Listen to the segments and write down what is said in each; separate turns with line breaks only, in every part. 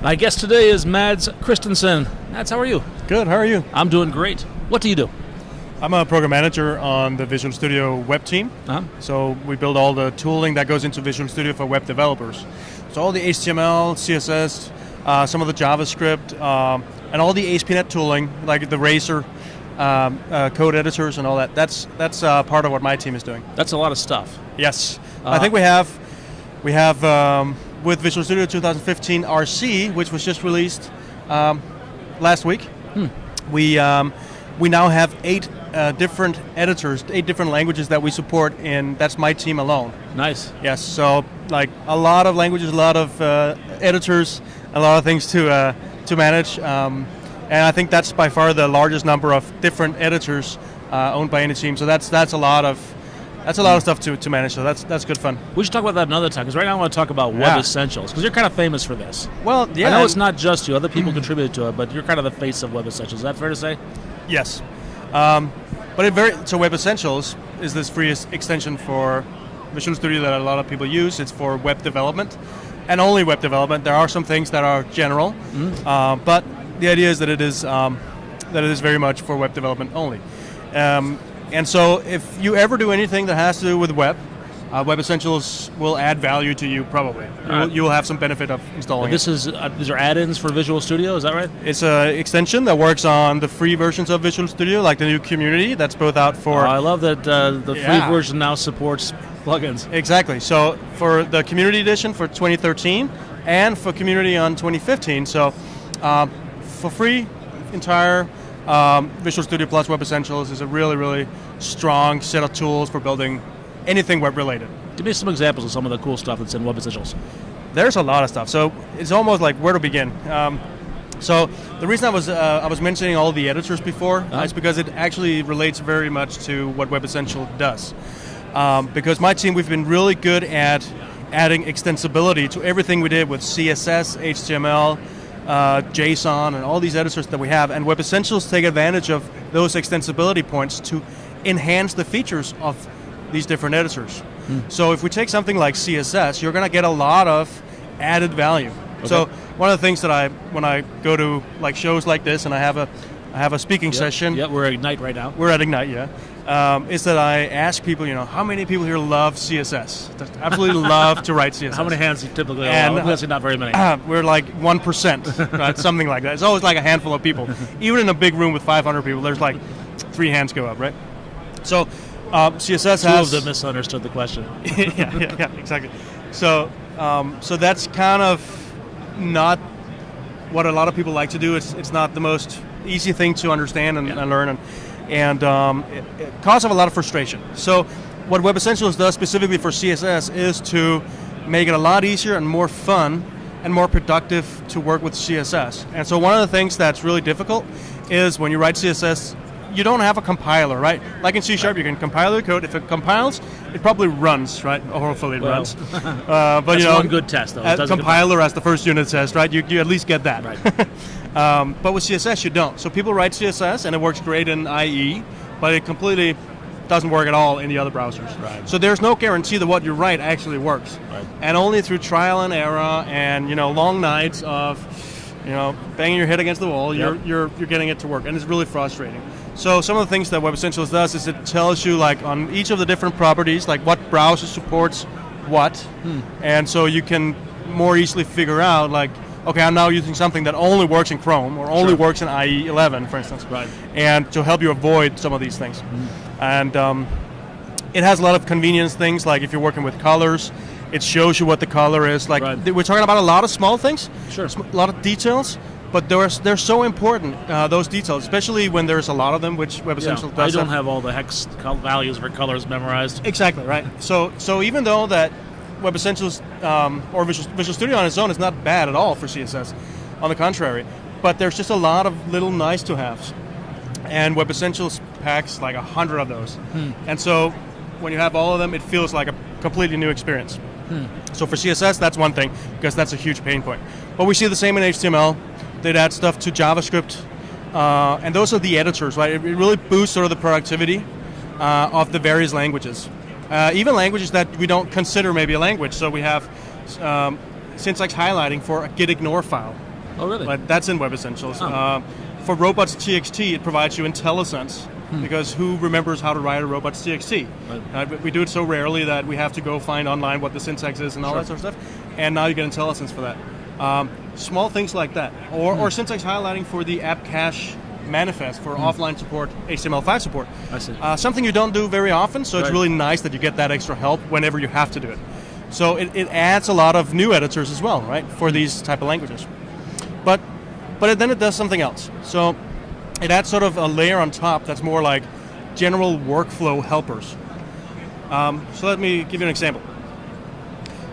My guest today is Mads Kristensen. Mads, how are you?
Good, how are you?
I'm doing great. What do you do?
I'm a program manager on the Visual Studio web team. So we build all the tooling that goes into Visual Studio for web developers. So all the HTML, CSS, some of the JavaScript, and all the ASP.NET tooling, like the Razor code editors and all that. That's part of what my team is doing.
That's a lot of stuff.
Yes. I think we have with Visual Studio 2015 RC, which was just released last week. We now have 8 different editors, 8 different languages that we support, and that's my team alone.
Nice.
Yes, so like a lot of languages, a lot of editors, a lot of things to manage, and I think that's by far the largest number of different editors owned by any team. So that's a lot of stuff to manage. So that's good fun.
We should talk about that another time, because right now I want to talk about Web Essentials, because you're kind of famous for this.
Well, yeah.
I know it's not just you; other people contributed to it, but you're kind of the face of Web Essentials. Is that fair to say?
Yes. So Web Essentials is this free extension for Visual Studio that a lot of people use. It's for web development, and only web development. There are some things that are general, but the idea is that it is very much for web development only. And so if you ever do anything that has to do with web, Web Essentials will add value to you probably. You will have some benefit of installing
these are add-ins for Visual Studio, is that right?
It's an extension that works on the free versions of Visual Studio, like the new Community, that's both out for...
I love that the free version now supports plugins.
Exactly. So for the Community Edition for 2013 and for Community on 2015, so for free, entire Visual Studio Plus Web Essentials is a really, really strong set of tools for building anything web-related.
Give me some examples of some of the cool stuff that's in Web Essentials.
There's a lot of stuff. So it's almost like where to begin. So the reason I was mentioning all the editors before is because it actually relates very much to what Web Essentials does. Because my team, we've been really good at adding extensibility to everything we did with CSS, HTML, JSON, and all these editors that we have. And Web Essentials take advantage of those extensibility points to enhance the features of these different editors. So if we take something like CSS, you're going to get a lot of added value. Okay. So one of the things that when I go to like shows like this and I have a speaking session.
Yeah, we're at Ignite right now.
We're at Ignite, is that I ask people, how many people here love CSS? That absolutely love to write CSS.
How many hands do you typically
allow?
Obviously not very many.
We're like 1%, right? Something like that. It's always like a handful of people. Even in a big room with 500 people, there's like 3 hands go up, right? So CSS has...
Two of them misunderstood the question.
yeah, exactly. So that's kind of not what a lot of people like to do. It's not the most easy thing to understand and learn, and it causes a lot of frustration. So what Web Essentials does specifically for CSS is to make it a lot easier and more fun and more productive to work with CSS. And so one of the things that's really difficult is when you write CSS, you don't have a compiler, right? Like in C#, you can compile your code. If it compiles, it probably runs, right? Or hopefully it runs. But
that's one good test, though.
Compiler as the first unit test, right? You at least get that.
Right.
But with CSS, you don't. So people write CSS, and it works great in IE, but it completely doesn't work at all in the other browsers.
Right.
So there's no guarantee that what you write actually works.
Right.
And only through trial and error and long nights of banging your head against the wall, you're getting it to work, and it's really frustrating. So some of the things that Web Essentials does is it tells you like on each of the different properties, like what browser supports what, and so you can more easily figure out like, okay, I'm now using something that only works in Chrome or only works in IE 11, for instance,
right? And
to help you avoid some of these things. And it has a lot of convenience things, like if you're working with colors, it shows you what the color is. Like we're talking about a lot of small things, a lot of details. But they're so important, those details, especially when there's a lot of them, which Web Essentials does.
I don't have all the hex values for colors memorized.
Exactly, right. So even though that Web Essentials or Visual Studio on its own is not bad at all for CSS, on the contrary, but there's just a lot of little nice-to-haves. And Web Essentials packs like 100 of those. And so when you have all of them, it feels like a completely new experience. So for CSS, that's one thing, because that's a huge pain point. But we see the same in HTML. They'd add stuff to JavaScript, and those are the editors, right? It really boosts sort of the productivity of the various languages. Even languages that we don't consider maybe a language. So we have syntax highlighting for a git ignore file.
Oh, really?
But that's in Web Essentials.
Oh.
For robots.txt, it provides you IntelliSense, because who remembers how to write a robots.txt?
Right.
We do it so rarely that we have to go find online what the syntax is and all that sort of stuff. And now you get IntelliSense for that. Small things like that. Or syntax highlighting for the app cache manifest for offline support, HTML5 support.
I see.
Something you don't do very often, so it's
Right.
really nice that you get that extra help whenever you have to do it. So it adds a lot of new editors as well, right, for these type of languages. But then it does something else. So it adds sort of a layer on top that's more like general workflow helpers. So let me give you an example.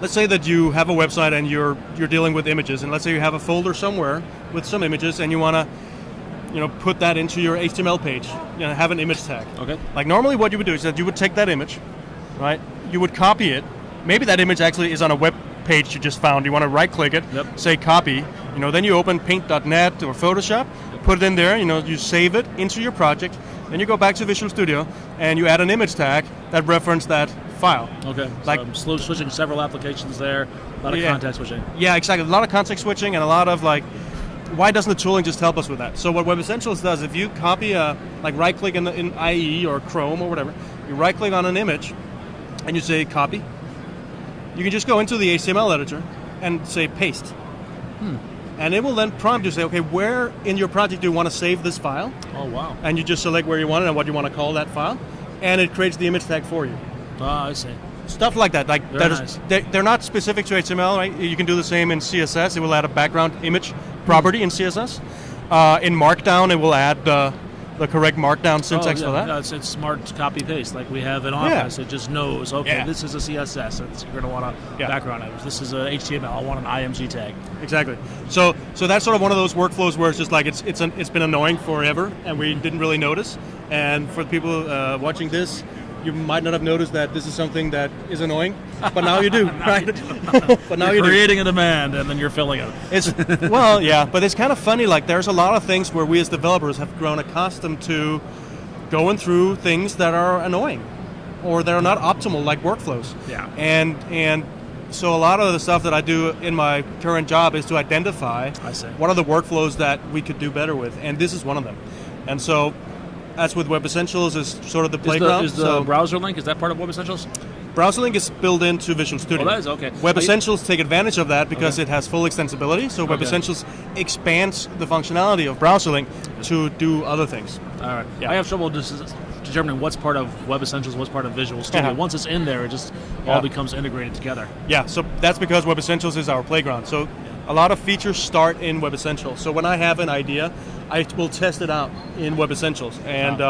Let's say that you have a website and you're dealing with images, and let's say you have a folder somewhere with some images, and you want to put that into your HTML page, have an image tag.
Okay.
Like normally what you would do is that you would take that image, right? You would copy it. Maybe that image actually is on a web page you just found. You want to right click it, say copy, then you open paint.net or Photoshop, put it in there, you save it into your project, then you go back to Visual Studio and you add an image tag that references that file.
Okay.
Like
so I'm switching several applications there, a lot of context switching.
Yeah, exactly. A lot of context switching and a lot of why doesn't the tooling just help us with that? So what Web Essentials does, if you copy right click in IE or Chrome or whatever, you right click on an image and you say copy, you can just go into the HTML editor and say paste. And it will then prompt you, say, okay, where in your project do you want to save this file?
Oh, wow.
And you just select where you want it and what you want to call that file, and it creates the image tag for you.
I see.
Stuff like that.
Very nice.
They're not specific to HTML, right? You can do the same in CSS. It will add a background image property in CSS. In Markdown, it will add the correct Markdown syntax for that.
No, it's smart copy paste like we have in Office. It just knows, okay, this is a CSS. You're going to want a background image. This is a HTML. I want an IMG tag.
Exactly. So that's sort of one of those workflows where it's just like it's been annoying forever, and we didn't really notice. And for the people watching this, you might not have noticed that this is something that is annoying, but now you do, right? But now
you're creating a demand, and then you're filling it.
But it's kind of funny. Like there's a lot of things where we as developers have grown accustomed to going through things that are annoying, or that are not optimal, like workflows.
Yeah.
And so a lot of the stuff that I do in my current job is to identify what are the workflows that we could do better with, and this is one of them. And so that's with Web Essentials is sort of the playground.
Is the browser link, is that part of Web Essentials?
Browser link is built into Visual Studio.
Oh, that is okay.
Web Essentials take advantage of that because it has full extensibility. So Web Essentials expands the functionality of browser link to do other things.
All right. Yeah. I have trouble determining what's part of Web Essentials, what's part of Visual Studio. Once it's in there, it just all becomes integrated together. Yeah,
so that's because Web Essentials is our playground. So a lot of features start in Web Essentials. So when I have an idea, I will test it out in Web Essentials and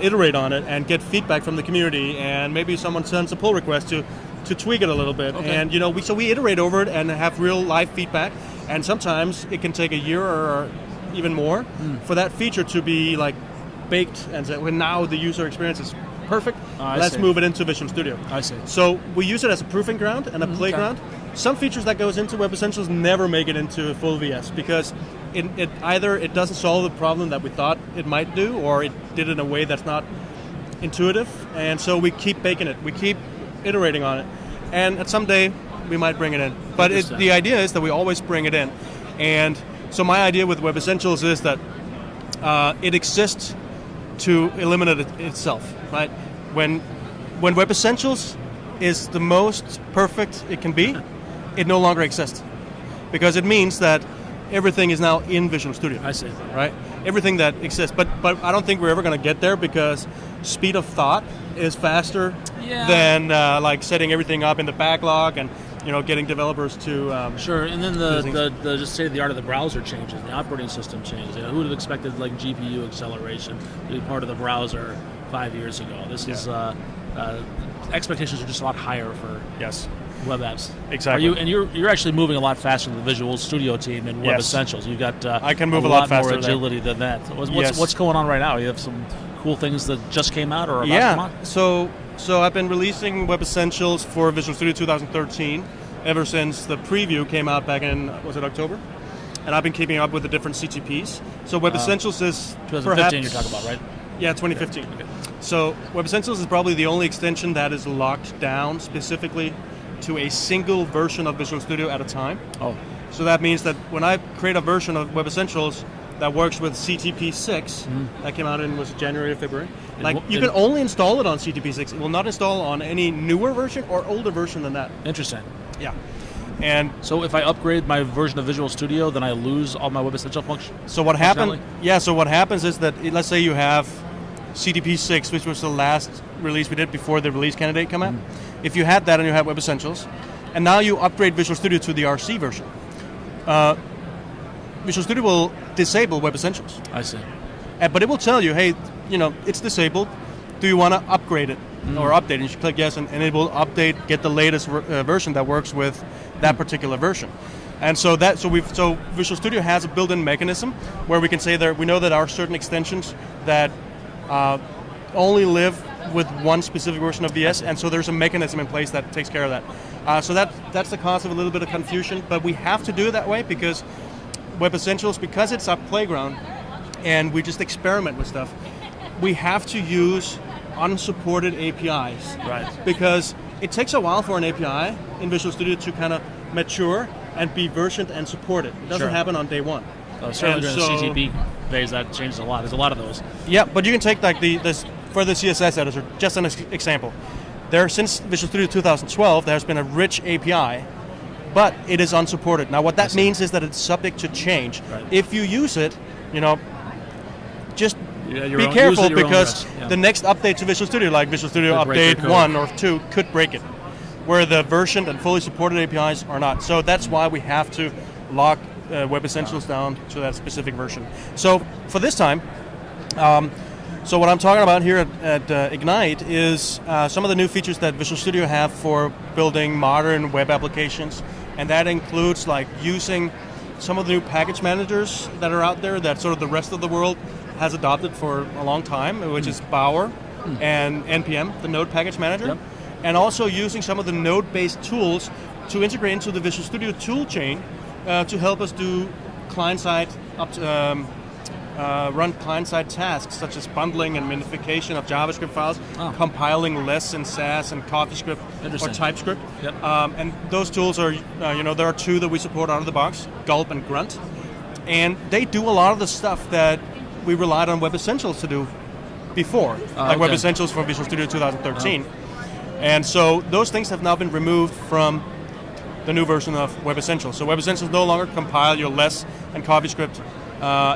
iterate on it and get feedback from the community, and maybe someone sends a pull request to tweak it a little bit.
Okay.
And we iterate over it and have real live feedback. And sometimes it can take a year or even more for that feature to be baked and say, well, now the user experience is perfect. Let's move it into Visual Studio.
I see.
So we use it as a proving ground and a playground. Some features that goes into Web Essentials never make it into full VS because it either it doesn't solve the problem that we thought it might do, or it did it in a way that's not intuitive. And so we keep baking it. We keep iterating on it. And at some day, we might bring it in. But the idea is that we always bring it in. And so my idea with Web Essentials is that it exists to eliminate it itself, right? When Web Essentials is the most perfect it can be, it no longer exists. Because it means that everything is now in Visual Studio.
I see.
Right? Everything that exists. But I don't think we're ever going to get there because speed of thought is faster than setting everything up in the backlog and getting developers to
sure. And then the just say the art of the browser changes, the operating system changes. Who would have expected GPU acceleration to be part of the browser 5 years ago? This is expectations are just a lot higher for web apps.
Exactly.
You're actually moving a lot faster than the Visual Studio team in Web Essentials. You've got
I can move a lot faster
more agility than that. What's going on right now? You have some cool things that just came out or about to come out?
So I've been releasing Web Essentials for Visual Studio 2013 ever since the preview came out back in, was it October? And I've been keeping up with the different CTPs. So Web Essentials is
2015 you're talking about, right?
Yeah, 2015.
Okay.
So Web Essentials is probably the only extension that is locked down specifically to a single version of Visual Studio at a time.
Oh.
So that means that when I create a version of Web Essentials that works with CTP6, that came out in was January or February. Like you can only install it on CTP6. It will not install on any newer version or older version than that.
Interesting.
Yeah. And
so if I upgrade my version of Visual Studio, then I lose all my Web Essential functions.
So what happens? Yeah. So what happens is that let's say you have CTP6, which was the last release we did before the release candidate came out. If you had that and you have Web Essentials, and now you upgrade Visual Studio to the RC version, Visual Studio will disable Web Essentials.
I see.
But it will tell you, hey, it's disabled. Do you want to upgrade it or update it? And you click yes, and it will update, get the latest version that works with that particular version. And so Visual Studio has a built-in mechanism where we can say that we know that our certain extensions that only live with one specific version of VS, and so there's a mechanism in place that takes care of that. So that's the cause of a little bit of confusion, but we have to do it that way because Web Essentials, because it's our playground and we just experiment with stuff, we have to use unsupported APIs.
Right. Because
it takes a while for an API in Visual Studio to kind of mature and be versioned and supported. It doesn't happen on day one.
Certainly during the CTP phase, that changes a lot. There's a lot of those.
Yeah, but you can take like for the CSS editor, just an example. Since Visual Studio 2012, there's been a rich API, but it is unsupported. Now, what that means is that it's subject to change. Right. If you use it, just be careful because the next update to Visual Studio, like Visual Studio Update 1 or 2, could break it, where the versioned and fully supported APIs are not. So that's why we have to lock Web Essentials down to that specific version. So for this time, so what I'm talking about here at Ignite is some of the new features that Visual Studio have for building modern web applications, and that includes like using some of the new package managers that are out there that sort of the rest of the world has adopted for a long time, which is Bower and NPM, the Node package manager, and also using some of the Node-based tools to integrate into the Visual Studio tool chain to help us do client-side run client-side tasks such as bundling and minification of JavaScript files, compiling less in Sass and CoffeeScript or TypeScript. Yep. And those tools are, there are two that we support out of the box, Gulp and Grunt. And they do a lot of the stuff that we relied on Web Essentials to do before, like Web Essentials for Visual Studio 2013. And so those things have now been removed from the new version of Web Essentials. So Web Essentials no longer compile your less and CoffeeScript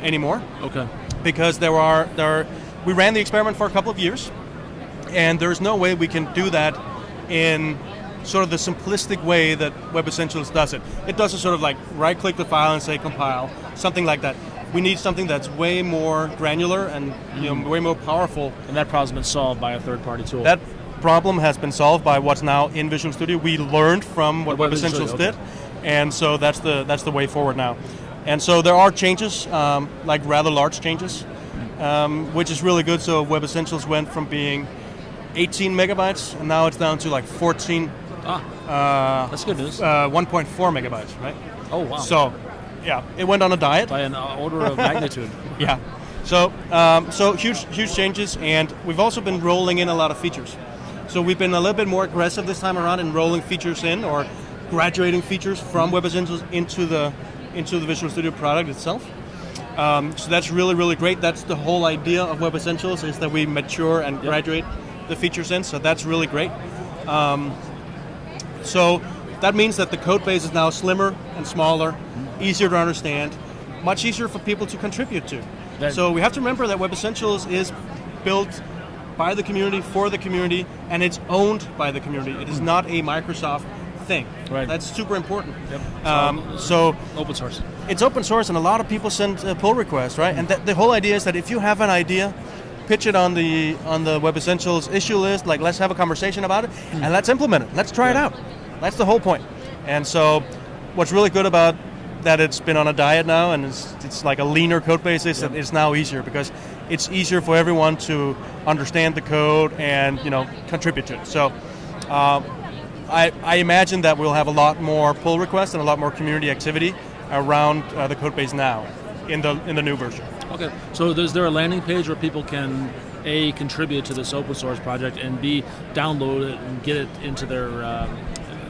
anymore. Okay. Because we ran the experiment for a couple of years, and there's no way we can do that in sort of the simplistic way that Web Essentials does it. It does it sort of like right-click the file and say compile, something like that. We need something that's way more granular and way more powerful.
And that problem's been solved by a third-party tool.
That problem has been solved by what's now in Visual Studio. We learned from what Web Essentials did, and so that's the way forward now. And so there are changes, like rather large changes, which is really good. So Web Essentials went from being 18 megabytes, and now it's down to like 14.
That's good news.
1.4 megabytes, right?
Oh, wow.
So, yeah, it went on a diet.
By an order of magnitude.
Yeah. So huge changes, and we've also been rolling in a lot of features. So we've been a little bit more aggressive this time around in rolling features in, or graduating features from Web Essentials into the Visual Studio product itself. So that's really, really great. That's the whole idea of Web Essentials, is that we mature and graduate the features in. So that's really great. So that means that the code base is now slimmer and smaller, easier to understand, much easier for people to contribute to. So we have to remember that Web Essentials is built by the community, for the community, and it's owned by the community. It is not a Microsoft thing. Right. That's super important. Yep. So
open source.
It's open source, and a lot of people send pull requests, right? And the whole idea is that if you have an idea, pitch it on the Web Essentials issue list. Like, let's have a conversation about it, and let's implement it. Let's try it out. That's the whole point. And so, what's really good about that it's been on a diet now, and it's like a leaner code base, is that it's now easier because it's easier for everyone to understand the code and contribute to it. So. I imagine that we'll have a lot more pull requests and a lot more community activity around the code base now in the new version.
Okay, so is there a landing page where people can A, contribute to this open source project, and B, download it and get it into their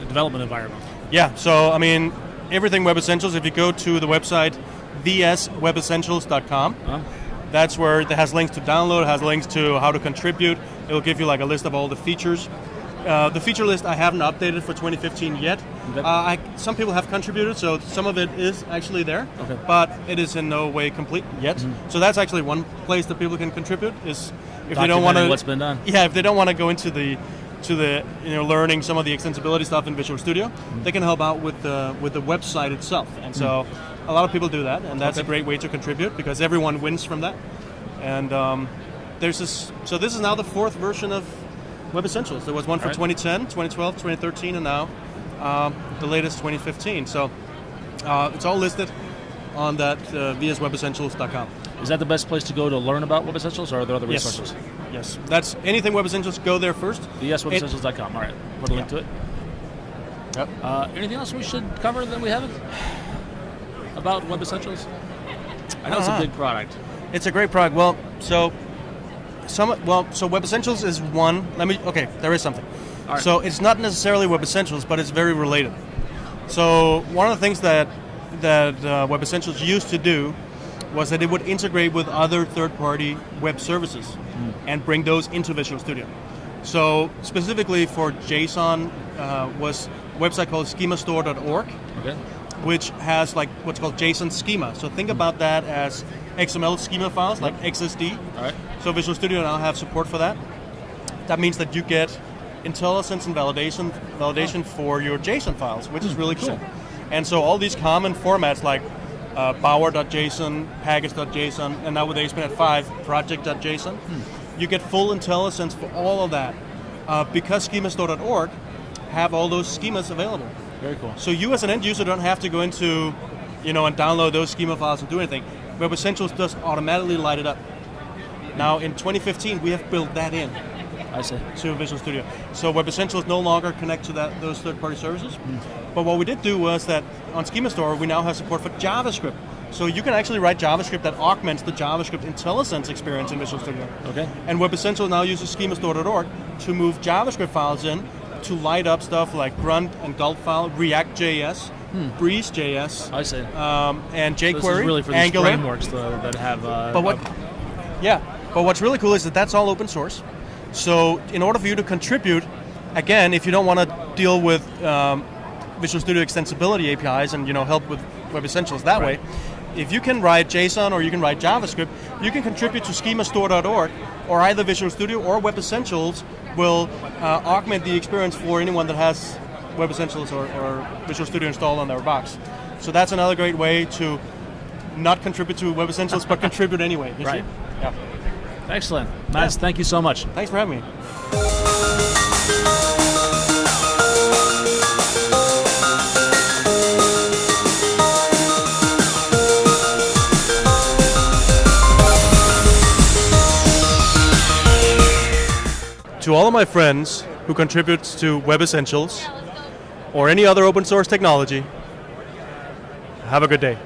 development environment?
Yeah, so I mean, everything Web Essentials. If you go to the website vswebessentials.com, that's where it has links to download, it has links to how to contribute. It will give you like a list of all the features. The feature list I haven't updated for 2015 yet. Okay. Some people have contributed, so some of it is actually there, but it is in no way complete yet. So that's actually one place that people can contribute. Is if they don't want to
what's been done.
Yeah, if they don't want to go into the learning some of the extensibility stuff in Visual Studio, they can help out with the website itself. And so a lot of people do that, and that's a great way to contribute because everyone wins from that. And there's this. So this is now the 4th version of Web Essentials. There was one for 2010, 2012, 2013, and now the latest 2015. So it's all listed on that vswebessentials.com.
Is that the best place to go to learn about Web Essentials, or are there other resources?
Yes. That's anything Web Essentials. Go there first.
vswebessentials.com. All right. Put a link to it.
Yep.
Anything else we should cover that we haven't about Web Essentials? I know it's a big product.
It's a great product. Well, so Web Essentials is one. There is something.
All right.
So it's not necessarily Web Essentials, but it's very related. So one of the things that Web Essentials used to do was that it would integrate with other third-party web services and bring those into Visual Studio. So specifically for JSON was a website called schemastore.org, which has like what's called JSON schema. So think about that as XML schema files like XSD.
All right.
So Visual Studio now have support for that. That means that you get IntelliSense and validation for your JSON files, which is really cool. And so all these common formats like bower.json, package.json, and now with ASP.NET 5, project.json, you get full IntelliSense for all of that because schemastore.org have all those schemas available.
Very cool.
So you as an end user don't have to go into, and download those schema files and do anything. Web Essentials does automatically light it up. Now in 2015, we have built that in.
I see.
To Visual Studio. So Web Essentials no longer connect to those third-party services. But what we did do was that on Schema Store, we now have support for JavaScript. So you can actually write JavaScript that augments the JavaScript IntelliSense experience in Visual Studio.
Okay.
And Web Essentials now uses schemastore.org to move JavaScript files in to light up stuff like grunt and gulp file, React.js, Breeze.js,
I see.
and jQuery,
So this is really for these
Angular.
frameworks that have.
But what's really cool is that that's all open source. So in order for you to contribute, again, if you don't want to deal with Visual Studio extensibility APIs and help with Web Essentials that way, if you can write JSON or you can write JavaScript, you can contribute to schemastore.org, or either Visual Studio or Web Essentials will augment the experience for anyone that has Web Essentials or Visual Studio installed on their box. So that's another great way to not contribute to Web Essentials, but contribute anyway.
Right.
Yeah.
Excellent. Mads, thank you so much.
Thanks for having me. To all of my friends who contribute to Web Essentials or any other open source technology, have a good day.